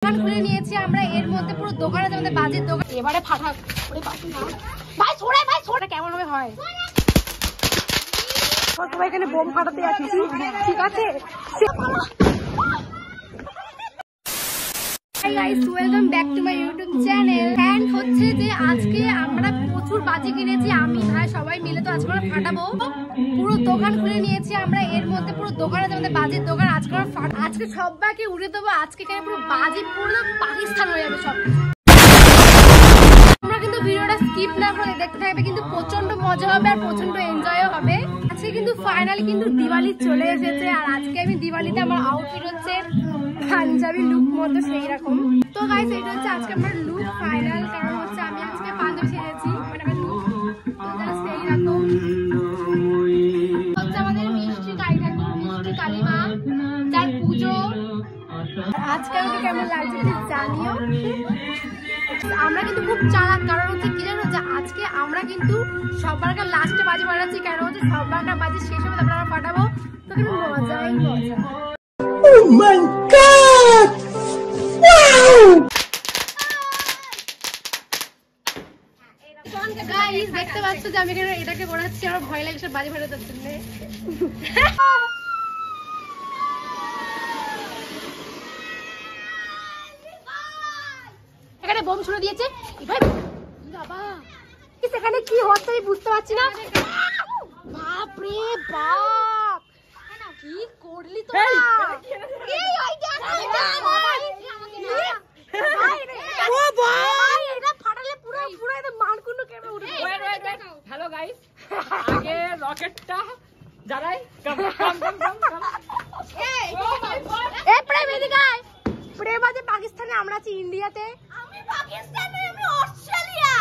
দোকান খুলে নিয়েছি আমরা, এর মধ্যে পুরো দোকানে আমাদের বাজির দোকান। এবারে ফাটা ভাই ছোড়ে, ভাই ছোড়ে কেমন ভাবে হয়। সবাই এখানে বোম ফাটাতে আছি, ঠিক আছে। Hi guys, welcome back to my YouTube channel. And হচ্ছে যে আজকে আমরা প্রচুর বাজি কিনেছি, আমি ভাই সবাই মিলে। তো আজকে আমরা ফাটাবো, পুরো দোকান খুলে নিয়েছি আমরা, এর মধ্যে পুরো দোকানে আমাদের বাজির দোকান। আজকে সবাইকে উড়ে দেবো। আজকে এখানে পুরো বাজি পুরো পাকিস্তান হয়ে যাবে সব। তোমরা কিন্তু ভিডিওটা স্কিপ না করে দেখতে থাকবে, কিন্তু প্রচন্ড মজা হবে আর প্রচন্ড এনজয়ও হবে। আজকে কিন্তু ফাইনালি কিন্তু দিওয়ালি চলে এসেছে, আর আজকে আমি দিওয়ালিতে আমার আউটফিট হচ্ছে পাঞ্জাবি লুক মতো সেই রকম। তো গাইস এটা হচ্ছে আজকে আমার লুক ফাইনাল, কারণ হচ্ছে আমি আজকে পাঞ্জাবি সেরেছি, মানে আমার লুক তো জাস্ট এই রকম হচ্ছে। আমাদের মিষ্টি কালী ঠাকুর, মিষ্টি কালীমা, যার পুজো। আজকে আমাকে কেমন লাগছে জানিও। আমরা কিন্তু খুব চালাক, কারণ হচ্ছে কি জানো, যে আজকে আমরা কিন্তু সবার লাস্টে বাজি ফাটাচ্ছি, কারণ হচ্ছে সবার বাজি শেষ হবে তারপর আমরা ফাটাবো। তো কিন্তু মজাই মজা। Oh my God! Wow! Guys, দেখতে পাচ্ছ যে আমি এখানে এটাকে করাচ্ছি, আমার ভয় লাগছে বাজি ফাটানোর জন্য। এখানে বোম ছুড়ে দিয়েছে ভাই, বাবা সেখানে কি হচ্ছে আমি বুঝতে পারছি না। বাপ রে বাপ, কি করলি তো? হ্যালো গাইস, আগে রকেটটা জ্বালাই। প্রেম আছে পাকিস্তানে, আমরা আছি ইন্ডিয়াতে। আমি পাকিস্তানে, আমি অস্ট্রেলিয়া।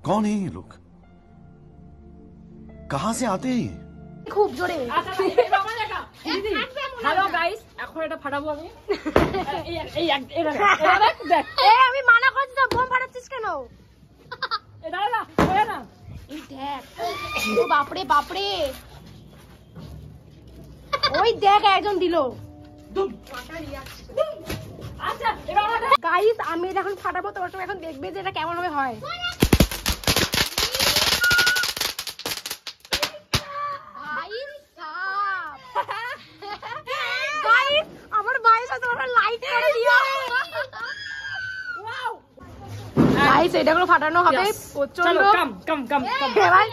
कौन है ये लोग, कहाँ से आते हैं? খুব জোরে। হ্যালো গাইস, এখন এটা ফাটাবো আমি। আমি মানা করছি তো, বোম ফাটাচ্ছিস কেন? এই দেখ, ও বাপরে বাপরে, ওই দেখ একজন দিল। গাইস আমি এটা এখন ফাটাবো, তোমার সঙ্গে এখন দেখবে যে এটা কেমন ভাবে হয়। আমার ভাইয়ের সাথে ওরা লাইট করে দিও। গাইস এটা গুলো ফাটানো হবে প্রচন্ড। এবার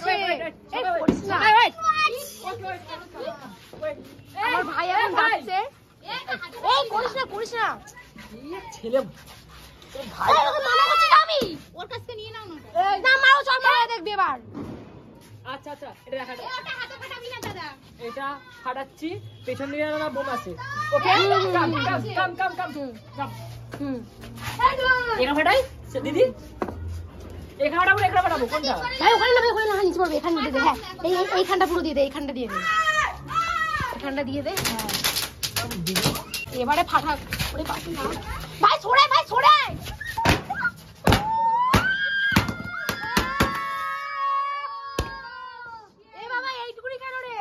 সেই হবে। কেমন করছে, আমার ভাই এখন যাচ্ছে। এই করিস না, করিস না ছেলে ভাই, ওকে মানা করছি না আমি। ওর কাছ থেকে নিয়ে নাও না, মারো চল, মারো দেখবি এবার। আচ্ছা আচ্ছা, এটা দেখা যায়। এটা ফাটাচ্ছি, পেছন দিকে না বোম আছে। ওকে, কাম কাম কাম কাম কাম কাম। এটা ফাটাই দিদি, এখানে ফাটাবো, এখানে ফাটাবো কোনটা? ভাই ওখানে না, ওখানে না, নিচে পড়বে। এখানে দিয়ে দে। হ্যাঁ এইখানটা পুরো দিয়ে দে, এইখানটা দিয়ে দে, এখানটা দিয়ে দে। হ্যাঁ এবারে ফাটা। ওরে বাবা ভাই ছোড়ে, ভাই ছোড়ে। এই বাবা এইটুকুনি কেন রে?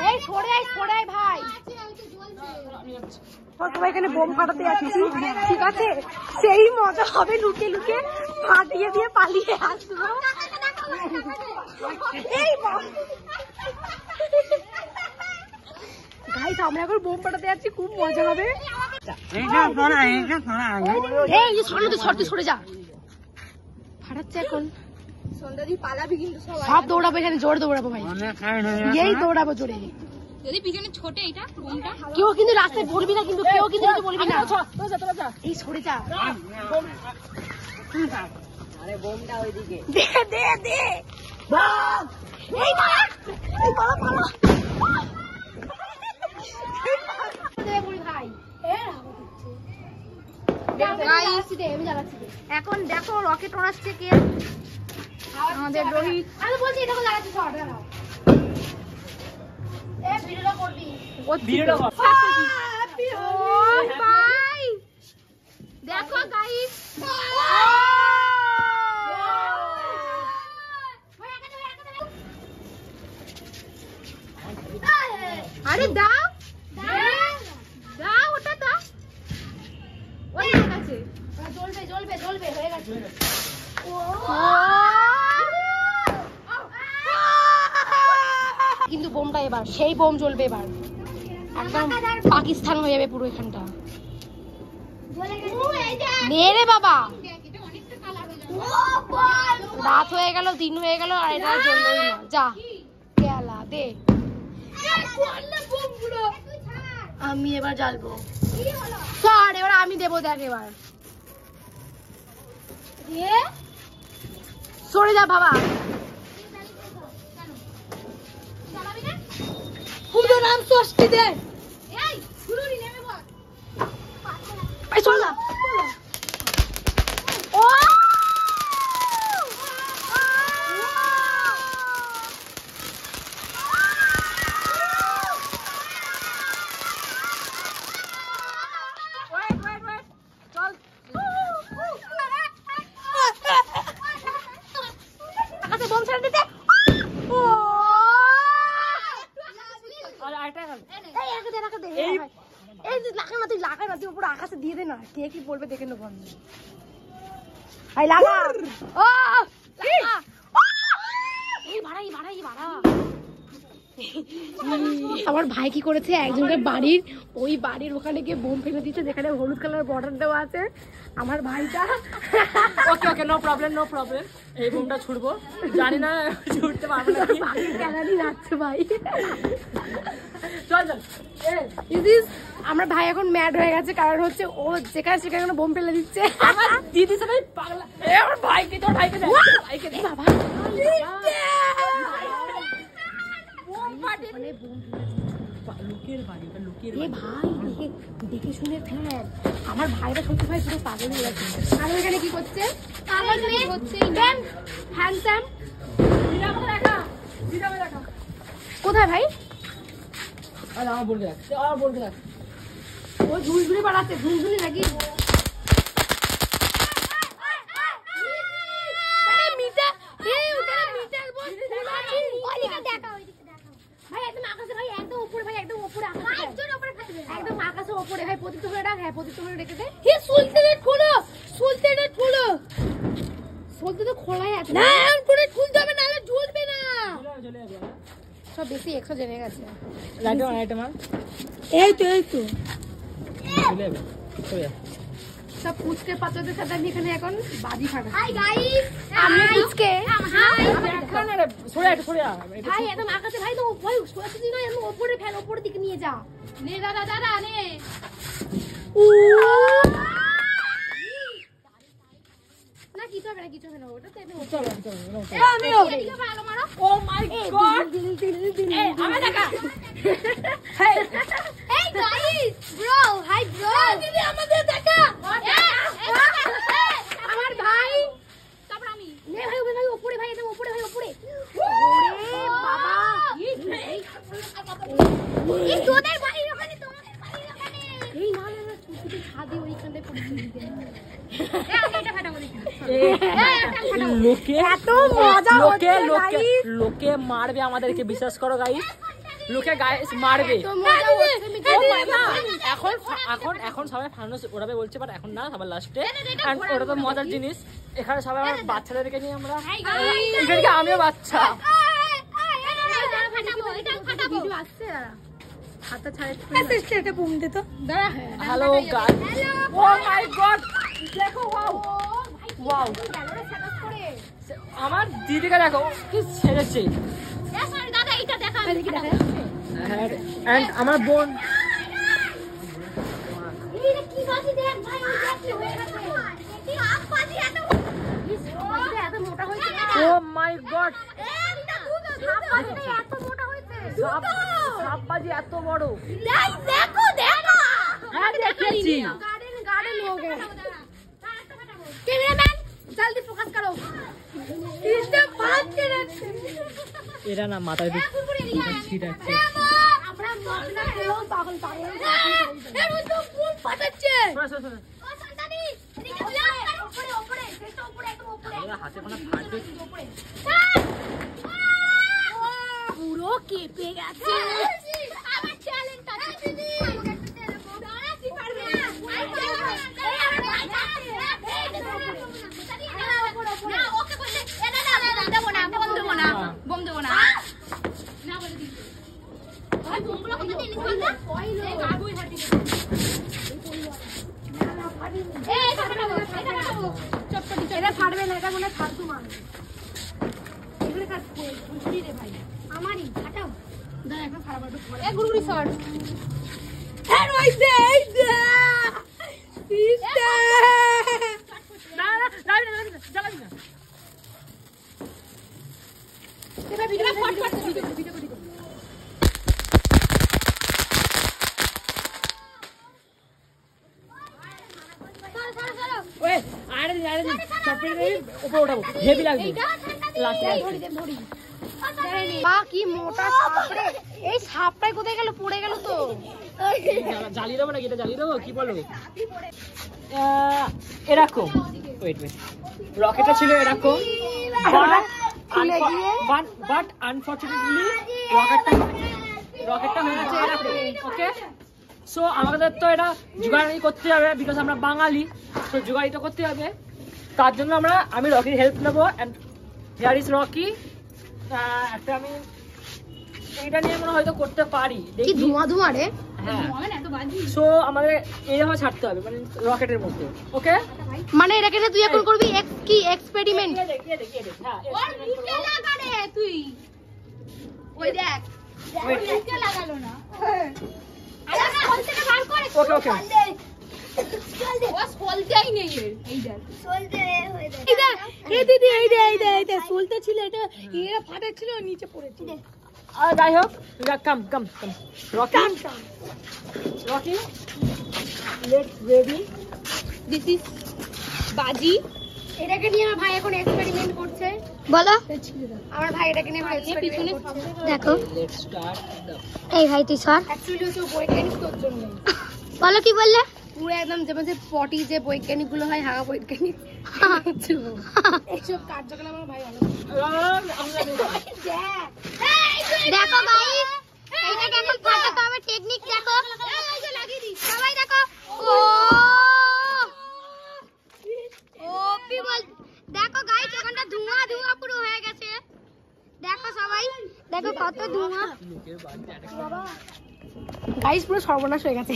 এই ছোড়ে ছোড়ে ভাই। সবাই এখানে বোম ফাটাতে আছি, ঠিক আছে। সেই মজা হবে, লুকে লুকে ফাটিয়ে দিয়ে পালিয়ে আসবো। এই গাইস আমরা এখন বোম ফাটাতে যাচ্ছি, খুব মজা হবে। এই সরতে সরে যা, ফাটাচ্ছে এখন। সব দৌড়াবো এখানে, জোরে দৌড়াবো ভাই, এই দৌড়াবো জোরে। যদি পিছনে ছোটে এটা বোমটা, কেউ কিন্তু রাস্তায় বলবি না, কিন্তু কেউ কিন্তু কিছু বলবি না। এই সরে যা। আরে বোমটা ওইদিকে দে দে দে। এই পালা, এই পালা পালা। ভাই এখন দেখো রকেট ওড়াচ্ছে কে, আমাদের রোহিত। আমি বলছি এটা লাগাচ্ছি শর্ট দাঁড়াও। এ ভিডিওটা করবি, ভিডিওটা কর। বাই দেখো গাইস, আরে দাও দাও, ওটা দাও, ওই হয়ে গেছে, জ্বলবে জ্বলবে জ্বলবে, হয়ে গেছে। কিন্তু বোমটা এবার সেই বোম জ্বলবে, এবার একদম পাকিস্তান হয়ে যাবে পুরো এখানটা। নে রে বাবা, রাত হয়ে গেল, দিন হয়ে গেল, আর এটা জ্বলবেই না। যা গেলা দে, আমি এবার জ্বালবো। স্যার এবার আমি দেবো, দেখ এবার সরে যা বাবা। পুরো নাম ষষ্ঠী দে, চল না। ও আকাশে দিয়ে দে না, কে কি বলবে দেখে নেবো আমি। লাগা আমার ভাই কি করেছে, একজনের বাড়ির ওই বাড়ির ওখানে গিয়ে বোম ফেলে দিচ্ছে, যেখানে হলুদ কালার বর্ডার দেওয়া আছে। আমার ভাইটা ওকে ওকে, নো প্রবলেম নো প্রবলেম, এই বোমটা ছুড়বো, জানি না ছুটতে পারবো না, ক্যালারি যাচ্ছে ভাই। চল চল। আমার ভাই এখন ম্যাড হয়ে গেছে, কারণ হচ্ছে ও যেখানে সেখানে বোম ফেলে দিচ্ছে। আমার দিদি সবাই পাগলা, আমার ভাইকে তো ভাইকে দে, ভাইকে দে বাবা। লোকের বাড়ি, লোকের ভাই দেখে শুনে ফেল। আমার ভাইরা সত্যি ভাই পুরো পাগল হয়ে গেছে। আর এখানে কি করছে, হ্যান্ডসাম কোথায় ভাই? আমার বলকে রাখ, আমার বলকে রাখ। ও ঝুলঝুলি বাড়াচ্ছে, ঝুলঝুলি নাকি? ভাই একদম আকাশে, ভাই একদম উপরে, ভাই একদম উপরে, একদম আকাশের উপরে। ভাই পতিত হয়ে রাখ, হ্যাঁ পতিত হয়ে রেখে দে। সলতে তো খোলাই আছে না, এমন করে খুলতে হবে, নাহলে ঝুলবে না। সব বেশি 100 জেনে গেছে। এই তো সব পুচকে পাত্রদের সাথে আমি এখানে এখন বাজি ফাটা। হাই গাইস, আমি পুচকে। ভাই একদম আকাশে, ভাই তো ভাই সোজাসুজি নয়, আমি উপরে ফেল, উপরের দিকে নিয়ে যা। নে দাদা দাদা নে। না কিছু হবে না, কিছু হবে না, ওটা তো আমি চলো আমিও এদিকে ভালো মারো। ও মাই গড, দিল আমার দেখা। এই গাইস, ব্রো হাই ব্রো, দিদি আমাদের দেখা। আমার ভাই, তারপর আমি নে ভাই, ভাই উপরে, ভাই একদম উপরে, ভাই উপরে। ওরে বাবা, এই তোদের বাড়ির ওখানে, তোমাদের বাড়ির ওখানে। এই না না, তুই ছাদে ওইখানে পড়ে দিবি। লোকে মারবে আমাদেরকে, বিশ্বাস করো গাইস, লোকে গাইস মারবে। এখন এখন এখন সবাই ফানুস ওড়াবে বলছে, বাট এখন না, সবার লাস্টে। ওটা তো মজার জিনিস, এখানে সবাই আমার বাচ্চাদেরকে নিয়ে আমরা, এখানে আমিও বাচ্চা। হ্যালো গাইস, ও মাই গড, দেখো ওয়াও ওয়াও, আমার দিদিকে দেখো কি ছেড়েছে। আমার বোন ও মাই গড, সাপ বাজি এত বড়, দেখো দেখো, দেখেছি। গার্ডেন हो गया। कैमरामैन जल्दी फोकस करो इसने बात करे এরা না মাথায় ছিট আছে আমরা মগনা খেলো পাগল পাগল এ রুদ্র ফুল ফাটাচ্ছে ও সন্তানি এদিকে উপরে উপরে সেটা উপরে একটু উপরে হাতে কোনা ফাটবে উপরে পুরো কেঁপে গেছে আমার চ্যালেঞ্জ আছে দিদি দাঁড়াচ্ছি পারবে না ওকে বললে এটা না দেবো না বম দেবো না বম দেবো না না বলে দিই ভাই বমগুলো কত দিন নিতে এই বাবুই হাঁটি এই ফাটাবো চটপটি এটা ফাটবে না এটা মনে ফালতু মারবে এগুলো কাট গুড়ি রে ভাই আমারই ফাটাও দাঁড়া এখন ফাটাবো এ গুড়গুড়ি শর্ট এ রইছে এই দে ইস্তে না জ্বালাবি না এবার ভিডিও ফট ফট ভিডিও ওই আরে চটপটি দিয়ে উপরে উঠাবো হেভি লাগবে মা কি মোটা সাপ রে এই সাপটাই কোথায় গেল পড়ে গেল তো জ্বালিয়ে দেবো নাকি এটা জ্বালিয়ে দেবো কি বলো এরকম ওয়েট রকেটটা ছিল এরকম বাট আনফরচুনেটলি রকেটটা হয়ে গেছে এরকম ওকে সো আমাদের তো এটা জোগাড়ি করতে হবে বিকজ আমরা বাঙালি তো জোগাড়িটা করতে হবে তার জন্য আমি রকির হেল্প নেবো অ্যান্ড হিয়ার ইজ রকি একটা আমি এইটা নিয়ে মনে হয়তো করতে পারি কি ধোঁয়া ধোঁয়া রে হ্যাঁ সো আমাদের এইভাবে ছাড়তে হবে মানে রকেটের মধ্যে ওকে মানে এটাকে তুই এখন করবি কি এক্সপেরিমেন্ট হ্যাঁ ওর মুখে লাগা রে তুই ওই দেখ মুখে লাগালো না আরে স্কল থেকে বার করে ওকে ওকে ও স্কল দেই নেই এই দেখ স্কল দে হয়ে দেখ এই দিদি এই দে স্কলতে ছিল এটা এরা ফাটাচ্ছিল নিচে পড়েছিল যাই হোক come Rocky let's ready this is বাজি এটাকে নিয়ে আমার ভাই এখন এক্সপেরিমেন্ট করছে বলো আমার ভাই এটাকে নিয়ে এক্সপেরিমেন্ট করছে দেখো লেটস স্টার্ট এই ভাই তুই সর অ্যাকচুয়ালি হচ্ছে বৈজ্ঞানিক তোর জন্য বলো কি বললে পুরো একদম যেমন যে পটি যে বৈজ্ঞানিক গুলো হয় হাগা বৈজ্ঞানিক এইসব কার্যকলাপ আমার ভাই ভালো দেখো গাইস এইটাকে এখন ফাটাতে হবে টেকনিক দেখো এই যে লাগিয়ে দিই সবাই দেখো ও ওপি বল দেখো গাইস ওখানটা ধোঁয়া ধোঁয়া পুরো হয়ে গেছে দেখো সবাই দেখো কত ধোঁয়া গাইস পুরো সর্বনাশ হয়ে গেছে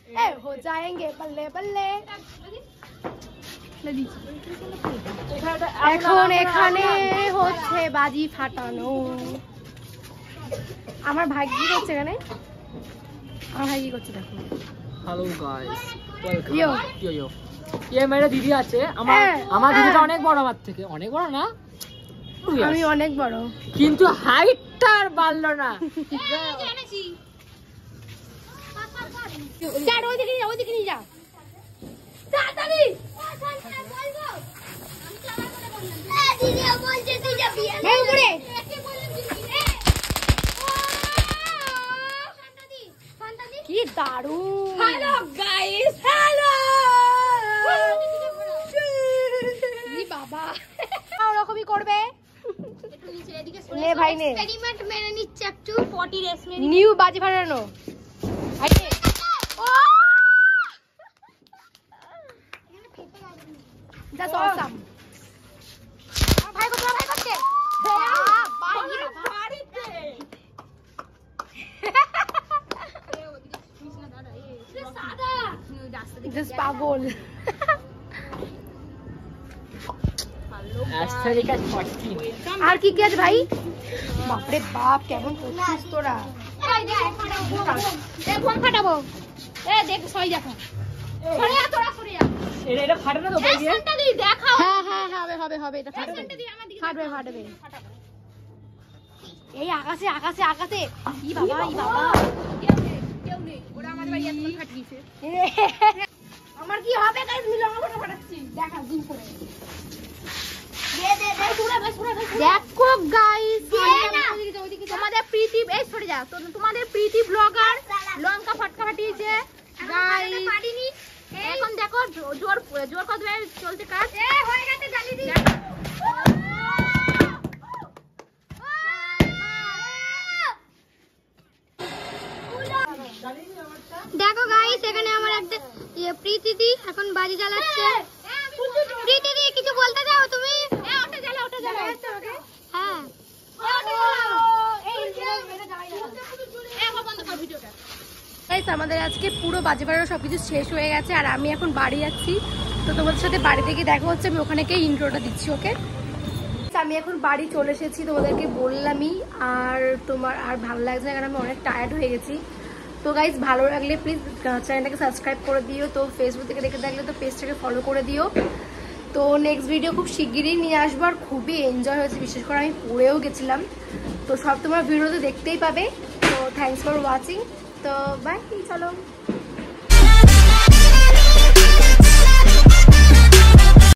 ए हो जाएंगे बल्ले बल्ले এখন এখানে হচ্ছে বাজি ফাটানো আমার ভাই কি করছে এখানে আমার ভাই কি করছে দেখো হ্যালো গাইস ইয়ো ইয়ো ये मेरा দিদি আছে আমার দিদিটা অনেক বড় আমার থেকে অনেক বড় না আমি অনেক বড় কিন্তু হাইটটা আর বাড়লো না স্যার ওইদিকে নিয়ে যা তাড়াতাড়ি কি দারুণ হ্যালো গাইস হ্যালো বাবা ওরকমই করবে নে ভাই নে এক্সপেরিমেন্ট মেনে নিচ্ছে একটু পটি রেস মেনে নিউ বাজি ফাটানো আইছে ও দ্যাটস অসাম ভাই করছে বাড়িতে সাদা জাস্ট পাগল আর কি কি আছে ভাই বাপরে বাপ কেমন করছিস তোরা ফাটাবো দেখ সই দেখো এটা ফাটানো তো হবে এটা ফাটবে এই আকাশে ই বাবা আমার কি হবে গাইস, আমি লঙ্কা ফটো ফাটাচ্ছি, দেখা জুম করে দেখো গাইস, তোমাদের প্রীতি এই সরে যাও, তোমাদের প্রীতি ব্লগার লঙ্কা ফটকা ফাটিয়েছে গাইস। এখন দেখো জোর জোর কত চলছে কাজ, হয়ে গেছে জ্বালিয়ে দিই। দেখো গাইস, এখানে আমার একটা প্রীতি দি এখন বাজি জ্বালাচ্ছে। প্রীতি দি কিছু বলতে দাও তুমি। ওটা জ্বালা, ওটা জ্বালা। হ্যাঁ আমাদের আজকে পুরো বাজি বাড়ানো সবকিছু শেষ হয়ে গেছে, আর আমি এখন বাড়ি যাচ্ছি। তো তোমাদের সাথে বাড়ি থেকে দেখা হচ্ছে, আমি ওখানে গিয়ে ইন্ট্রোটা দিচ্ছি। ওকে, আমি এখন বাড়ি চলে এসেছি, তোমাদেরকে বললামই। আর তোমার আর ভালো লাগছে না, কারণ আমি অনেক টায়ার্ড হয়ে গেছি। তো গাইজ ভালো লাগলে প্লিজ চ্যানেলটাকে সাবস্ক্রাইব করে দিও। তো ফেসবুক থেকে দেখে থাকলে তো পেজটাকে ফলো করে দিও। তো নেক্সট ভিডিও খুব শিগগিরই নিয়ে আসবো, আর খুবই এনজয় হয়েছে, বিশেষ করে আমি পড়েও গেছিলাম। তো সব তোমার ভিডিওতে দেখতেই পাবে। তো থ্যাংকস ফর ওয়াচিং। তো বাই, চলো।